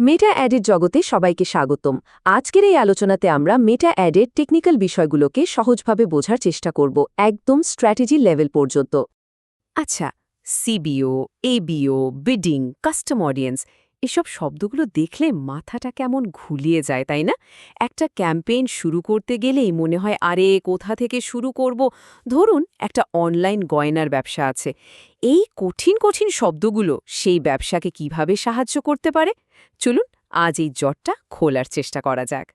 মেটা অ্যাডের জগতে সবাইকে স্বাগতম। আজকের এই আলোচনাতে আমরা মেটা অ্যাডের টেকনিক্যাল বিষয়গুলোকে সহজভাবে বোঝার চেষ্টা করব, একদম স্ট্র্যাটেজি লেভেল পর্যন্ত। আচ্ছা, সিবিও, এবিও, বিডিং, কাস্টম অডিয়েন্স এসব শব্দগুলো দেখলে মাথাটা কেমন ঘুলিয়ে যায়, তাই না? একটা ক্যাম্পেইন শুরু করতে গেলেই মনে হয় আরে কোথা থেকে শুরু করব। ধরুন একটা অনলাইন গয়নার ব্যবসা আছে, এই কঠিন কঠিন শব্দগুলো সেই ব্যবসাকে কিভাবে সাহায্য করতে পারে? চলুন আজ এই জটটা খোলার চেষ্টা করা যাক।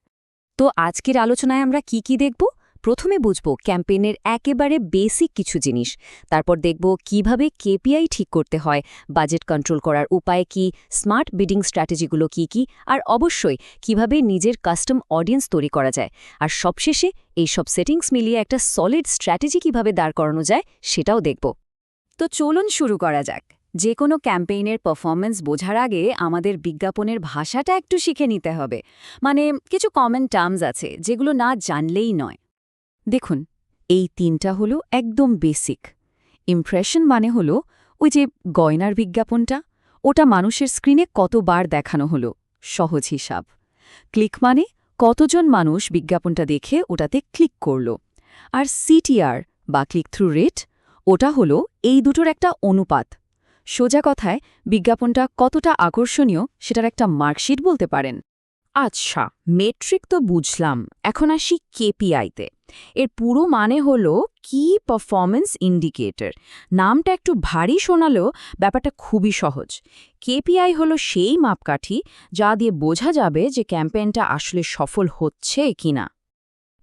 তো আজকের আলোচনায় আমরা কি দেখব? প্রথমে বুঝব ক্যাম্পেইনের একেবারে বেসিক কিছু জিনিস, তারপর দেখব কিভাবে কেপিআই ঠিক করতে হয়, বাজেট কন্ট্রোল করার উপায় কি, স্মার্ট বিডিং স্ট্র্যাটেজিগুলো কি আর অবশ্যই কিভাবে নিজের কাস্টম অডিয়েন্স তৈরি করা যায়। আর সবশেষে এই সব সেটিংস মিলিয়ে একটা সলিড স্ট্র্যাটেজি কিভাবে দাঁড় করানো যায় সেটাও দেখব। তো চলুন শুরু করা যাক। যে কোনো ক্যাম্পেইনের পারফরম্যান্স বোঝার আগে আমাদের বিজ্ঞাপনের ভাষাটা একটু শিখে নিতে হবে। মানে কিছু কমন টার্মস আছে যেগুলো না জানলেই নয়। দেখুন, এই তিনটা হলো একদম বেসিক। ইমপ্রেশন মানে হলো ওই যে গয়নার বিজ্ঞাপনটা, ওটা মানুষের স্ক্রিনে কতবার দেখানো হলো, সহজ হিসাব। ক্লিক মানে কতজন মানুষ বিজ্ঞাপনটা দেখে ওটাতে ক্লিক করল। আর সিটিআর বা ক্লিক থ্রু রেট, ওটা হলো এই দুটোর একটা অনুপাত। সোজা কথায় বিজ্ঞাপনটা কতটা আকর্ষণীয় সেটার একটা মার্কশিট বলতে পারেন। আচ্ছা, মেট্রিক তো বুঝলাম, এখন আসি কেপিআইতে। এর পুরো মানে হলো কি পারফরম্যান্স ইন্ডিকেটর। নামটা একটু ভারী শোনালেও ব্যাপারটা খুবই সহজ। কেপিআই হলো সেই মাপকাঠি যা দিয়ে বোঝা যাবে যে ক্যাম্পেইনটা আসলে সফল হচ্ছে কিনা।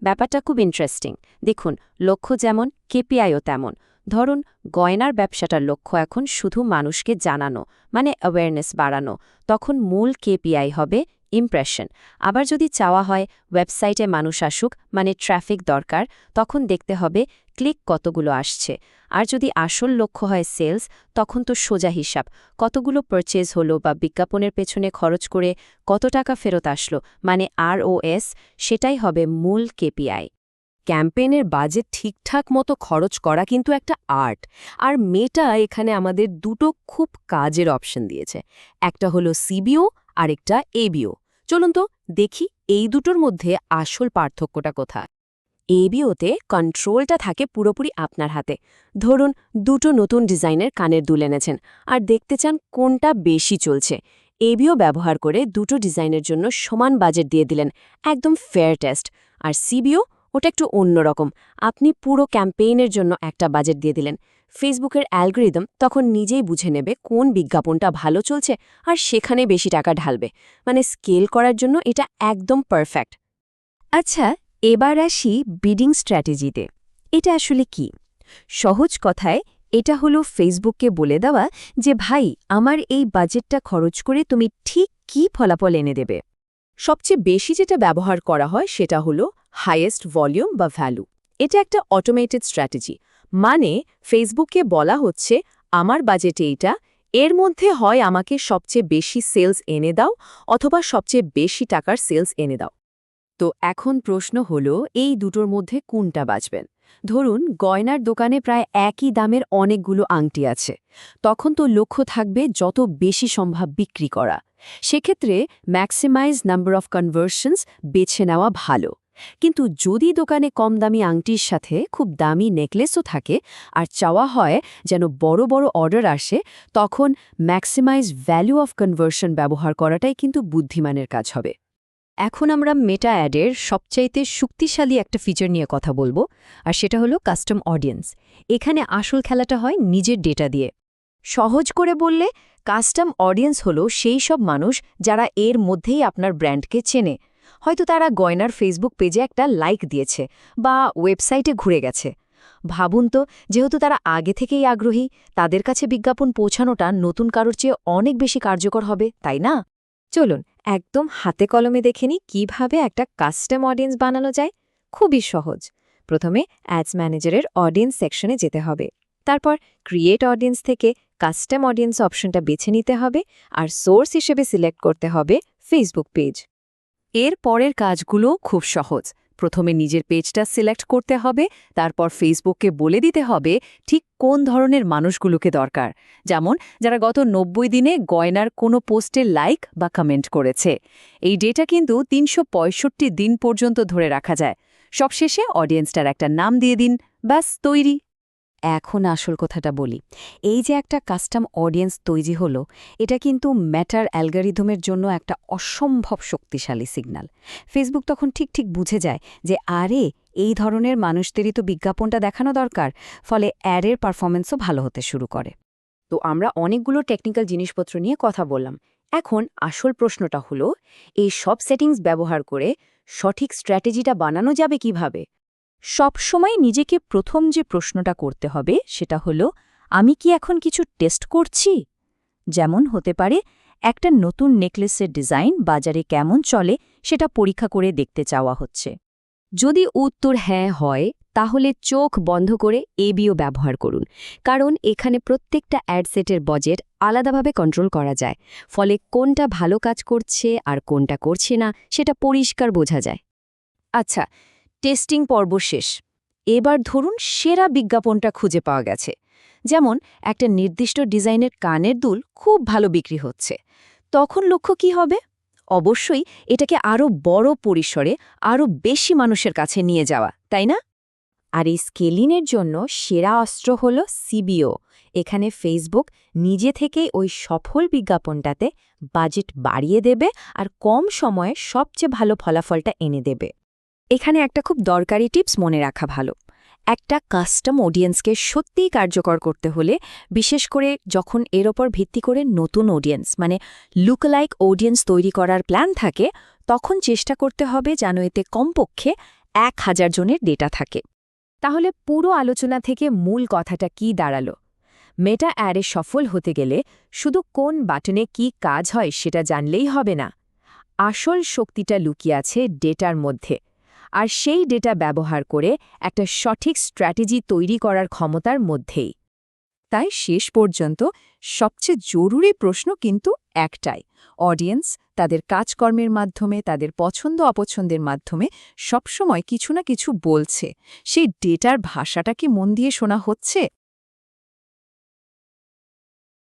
ব্যাপারটা খুব ইন্টারেস্টিং। দেখুন, লক্ষ্য যেমন কেপিআইও তেমন। ধরুন গয়নার ব্যবসাটার লক্ষ্য এখন শুধু মানুষকে জানানো, মানে অ্যাওয়ারনেস বাড়ানো, তখন মূল কেপিআই হবে ইমপ্রেশন। আবার যদি চাওয়া হয় ওয়েবসাইটে মানুষ আসুক, মানে ট্রাফিক দরকার, তখন দেখতে হবে ক্লিক কতগুলো আসছে। আর যদি আসল লক্ষ্য হয় সেলস, তখন তো সোজা হিসাব, কতগুলো পারচেজ হলো বা বিজ্ঞাপনের পেছনে খরচ করে কত টাকা ফেরত আসলো, মানে ROS, সেটাই হবে মূল কেপিআই। ক্যাম্পেইনের বাজেট ঠিকঠাক মতো খরচ করা কিন্তু একটা আর্ট। আর মেটা এখানে আমাদের দুটো খুব কাজের অপশন দিয়েছে। একটা হলো সিবিও আর একটা এবিও। চলুন তো দেখি এই দুটোর মধ্যে আসল পার্থক্যটা কোথায়। এবিওতে কন্ট্রোলটা থাকে পুরোপুরি আপনার হাতে। ধরুন দুটো নতুন ডিজাইনের কানের দুল এনেছেন আর দেখতে চান কোনটা বেশি চলছে। এবিও ব্যবহার করে দুটো ডিজাইনের জন্য সমান বাজেট দিয়ে দিলেন, একদম ফেয়ার টেস্ট। আর সিবিও ওটা একটু অন্যরকম, আপনি পুরো ক্যাম্পেইনের জন্য একটা বাজেট দিয়ে দিলেন। ফেসবুকের অ্যালগরিদম তখন নিজেই বুঝে নেবে কোন বিজ্ঞাপনটা ভালো চলছে আর সেখানে বেশি টাকা ঢালবে। মানে স্কেল করার জন্য এটা একদম পারফেক্ট। আচ্ছা, এবার আসি বিডিং স্ট্র্যাটেজিতে। এটা আসলে কি? সহজ কথায় এটা হলো ফেসবুককে বলে দেওয়া যে ভাই, আমার এই বাজেটটা খরচ করে তুমি ঠিক কী ফলাফল এনে দেবে। সবচেয়ে বেশি যেটা ব্যবহার করা হয় সেটা হলো হাইয়েস্ট ভলিউম বা ভ্যালু। এটা একটা অটোমেটেড স্ট্র্যাটেজি। মানে ফেসবুককে বলা হচ্ছে আমার বাজেটে এইটা, এর মধ্যে হয় আমাকে সবচেয়ে বেশি সেলস এনে দাও অথবা সবচেয়ে বেশি টাকার সেলস এনে দাও। তো এখন প্রশ্ন হলো এই দুটোর মধ্যে কোনটা বাঁচবেন? ধরুন গয়নার দোকানে প্রায় একই দামের অনেকগুলো আংটি আছে, তখন তো লক্ষ্য থাকবে যত বেশি সম্ভব বিক্রি করা। সেক্ষেত্রে ম্যাক্সিমাইজ নাম্বার অফ কনভার্সনস বেছে নেওয়া ভালো। কিন্তু যদি দোকানে কম দামি আংটির সাথে খুব দামি নেকলেসও থাকে আর চাওয়া হয় যেন বড় বড় অর্ডার আসে, তখন ম্যাক্সিমাইজ ভ্যালু অফ কনভার্সন ব্যবহার করাটাই কিন্তু বুদ্ধিমানের কাজ হবে। এখন আমরা মেটা অ্যাডের সবচাইতে শক্তিশালী একটা ফিচার নিয়ে কথা বলবো, আর সেটা হলো কাস্টম অডিয়েন্স। এখানে আসল খেলাটা হয় নিজের ডেটা দিয়ে। সহজ করে বললে, কাস্টম অডিয়েন্স হলো সেই সব মানুষ যারা এর মধ্যেই আপনার ব্র্যান্ডকে চেনে। হয়তো তারা গয়নার ফেসবুক পেজে একটা লাইক দিয়েছে বা ওয়েবসাইটে ঘুরে গেছে। ভাবুন তো, যেহেতু তারা আগে থেকেই আগ্রহী, তাদের কাছে বিজ্ঞাপন পৌঁছানোটা নতুন কারোর চেয়ে অনেক বেশি কার্যকর হবে, তাই না? চলুন একদম হাতে কলমে দেখে নিই কিভাবে একটা কাস্টম অডিয়েন্স বানানো যায়। খুবই সহজ। প্রথমে অ্যাডস ম্যানেজারের অডিয়েন্স সেকশনে যেতে হবে। তারপর ক্রিয়েট অডিয়েন্স থেকে কাস্টম অডিয়েন্স অপশনটা বেছে নিতে হবে আর সোর্স হিসেবে সিলেক্ট করতে হবে ফেসবুক পেজ। এর পরের কাজগুলো খুব সহজ। প্রথমে নিজের পেজটা সিলেক্ট করতে হবে, তারপর ফেসবুককে বলে দিতে হবে ঠিক কোন ধরনের মানুষগুলোকে দরকার, যেমন যারা গত 90 দিনে গয়নার কোনো পোস্টে লাইক বা কমেন্ট করেছে। এই ডেটা কিন্তু 365 দিন পর্যন্ত ধরে রাখা যায়। সবশেষে অডিয়েন্সটার একটা নাম দিয়ে দিন, ব্যাস তৈরি। এখন আসল কথাটা বলি, এই যে একটা কাস্টম অডিয়েন্স তৈরি হলো, এটা কিন্তু ম্যাটার অ্যালগরিদমের জন্য একটা অসম্ভব শক্তিশালী সিগন্যাল। ফেসবুক তখন ঠিক ঠিক বুঝে যায় যে আরে এই ধরনের মানুষদেরই তো বিজ্ঞাপনটা দেখানো দরকার, ফলে অ্যাডের পারফরমেন্সও ভালো হতে শুরু করে। তো আমরা অনেকগুলো টেকনিক্যাল জিনিসপত্র নিয়ে কথা বললাম। এখন আসল প্রশ্নটা হলো, এই সব সেটিংস ব্যবহার করে সঠিক স্ট্র্যাটেজিটা বানানো যাবে কিভাবে? সবসময় নিজেকে প্রথম যে প্রশ্নটা করতে হবে সেটা হলো, আমি কি এখন কিছু টেস্ট করছি? যেমন হতে পারে একটা নতুন নেকলেসের ডিজাইন বাজারে কেমন চলে সেটা পরীক্ষা করে দেখতে চাওয়া হচ্ছে। যদি উত্তর হ্যাঁ হয়, তাহলে চোখ বন্ধ করে এবিও ব্যবহার করুন, কারণ এখানে প্রত্যেকটা অ্যাডসেটের বাজেট আলাদাভাবে কন্ট্রোল করা যায়। ফলে কোনটা ভালো কাজ করছে আর কোনটা করছে না সেটা পরিষ্কার বোঝা যায়। আচ্ছা, টেস্টিং পর্ব শেষ। এবার ধরুন সেরা বিজ্ঞাপনটা খুঁজে পাওয়া গেছে। যেমন একটা নির্দিষ্ট ডিজাইনের কানের দুল খুব ভালো বিক্রি হচ্ছে। তখন লক্ষ্য কি হবে? অবশ্যই এটাকে আরও বড় পরিসরে, আরও বেশি মানুষের কাছে নিয়ে যাওয়া, তাই না? আর এই স্কেলিংয়ের জন্য সেরা অস্ত্র হল সিবিও। এখানে ফেসবুক নিজে থেকেই ওই সফল বিজ্ঞাপনটাতে বাজেট বাড়িয়ে দেবে আর কম সময়ে সবচেয়ে ভালো ফলাফলটা এনে দেবে। এখানে একটা খুব দরকারি টিপস মনে রাখা ভালো। একটা কাস্টম অডিয়েন্সকে সত্যিই কার্যকর করতে হলে, বিশেষ করে যখন এর ওপর ভিত্তি করে নতুন অডিয়েন্স মানে লুকলাইক অডিয়েন্স তৈরি করার প্ল্যান থাকে, তখন চেষ্টা করতে হবে যেন এতে কমপক্ষে 1000 জনের ডেটা থাকে। তাহলে পুরো আলোচনা থেকে মূল কথাটা কি দাঁড়ালো? মেটা অ্যাডে সফল হতে গেলে শুধু কোন বাটনে কি কাজ হয় সেটা জানলেই হবে না। আসল শক্তিটা লুকিয়ে আছে ডেটার মধ্যে, আর সেই ডেটা ব্যবহার করে একটা সঠিক স্ট্র্যাটেজি তৈরি করার ক্ষমতার মধ্যেই। তাই শেষ পর্যন্ত সবচেয়ে জরুরি প্রশ্ন কিন্তু একটাই, অডিয়েন্স তাদের কাজকর্মের মাধ্যমে, তাদের পছন্দ অপছন্দের মাধ্যমে সবসময় কিছু না কিছু বলছে। সেই ডেটার ভাষাটা কি মন দিয়ে শোনা হচ্ছে?